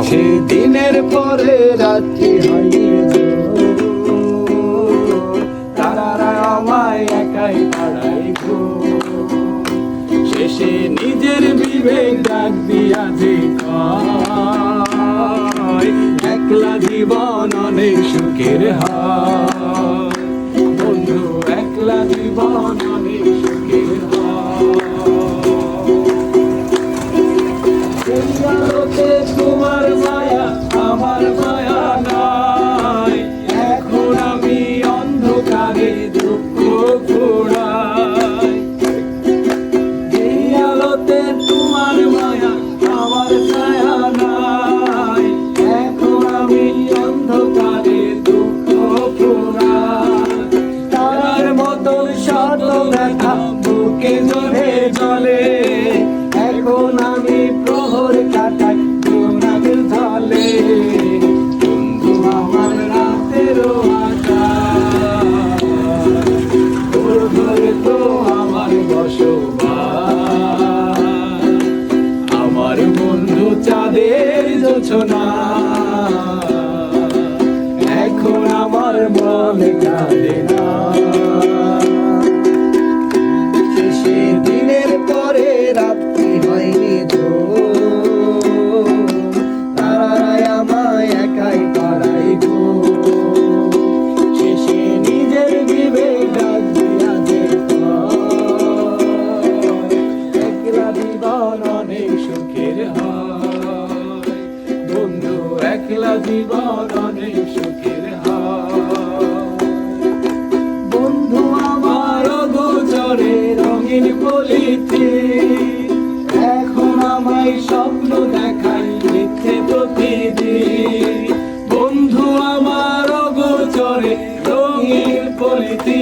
দাও। দিনের পরে রাত্রি হয়নি তারারা আমায় একাই পাড়াই গো। শেষে নিজের বিবেক ডাক দিয়া যে কয় একলা জীবন অনেক সুখের হয়। বন্ধু একলা জীবন অনেক সুখের হয়। তোমার মায়া আমার মায়া নাই, এখন আমি অন্ধকারে দুঃখ ঘোড়াই। এই আলোতে তোমার মায়া আমার ছায়া নাই, এখন আমি অন্ধকারে দুঃখ ঘোড়াই। তার মতো শত ব্যথা বুকে জলে জলে, এখন আমি প্রহর কাটাই জোনাকের ঢলে। বন্ধু আমার রাতেরও আকাশ, তোর ঘরে তো আমার বসবাস। আমার বন্ধু চাঁদের জোছনা, এখন আমার মন কাঁদে না। দিনের পরে রাত্রি হয়নি তো তারাই আমায় একাই পাড়াই গো। শেষে নিজের বিবেক ডাক দিয়া যে একলা জীবন অনেক সুখের হয়। বন্ধু একলা জীবন অনেক সুখের হয়। বন্ধু আমার গোচরে রঙিন বলিতে, এখন আমায় স্বপ্ন দেখাই মিথ্যে প্রতিদিন। বন্ধু আমার গোচরে রঙিন বলিতে,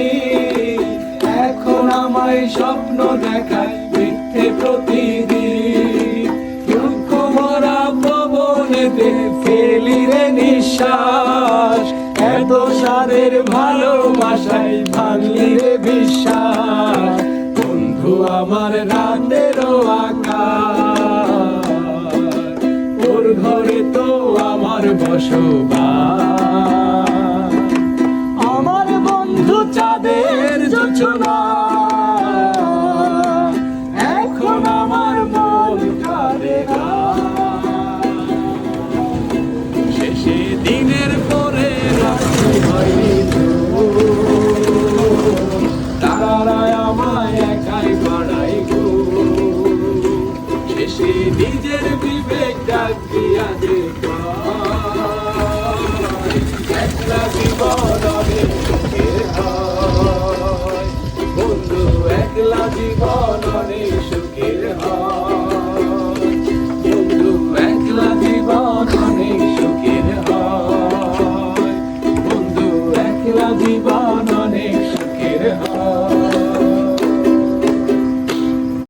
এখন আমায় স্বপ্ন দেখাই মিথ্যে প্রতিদিন। দুঃখ ভরা পবনেতে ফেলি রে নিঃশ্বাস, এত সাদের ভালোবাসায় ভাঙলি রে বিশ্বাস। বন্ধু আমার রাতেরও আকাশ, ওর ঘরে তো আমার বসবাস। আমার বন্ধু চাঁদের জোছনা, এখন আমার মন কাঁদে না। শেষে দিনের পরে রাত্রি হয়নি তো তারারাই আমায় একাই পাড়াই গো। শেষে নিজের বিবেক ডাক দিয়া যে একলা জীবন অনেক সুখের হয়। বন্ধু একলা জীবন অনেক সুখের হয়।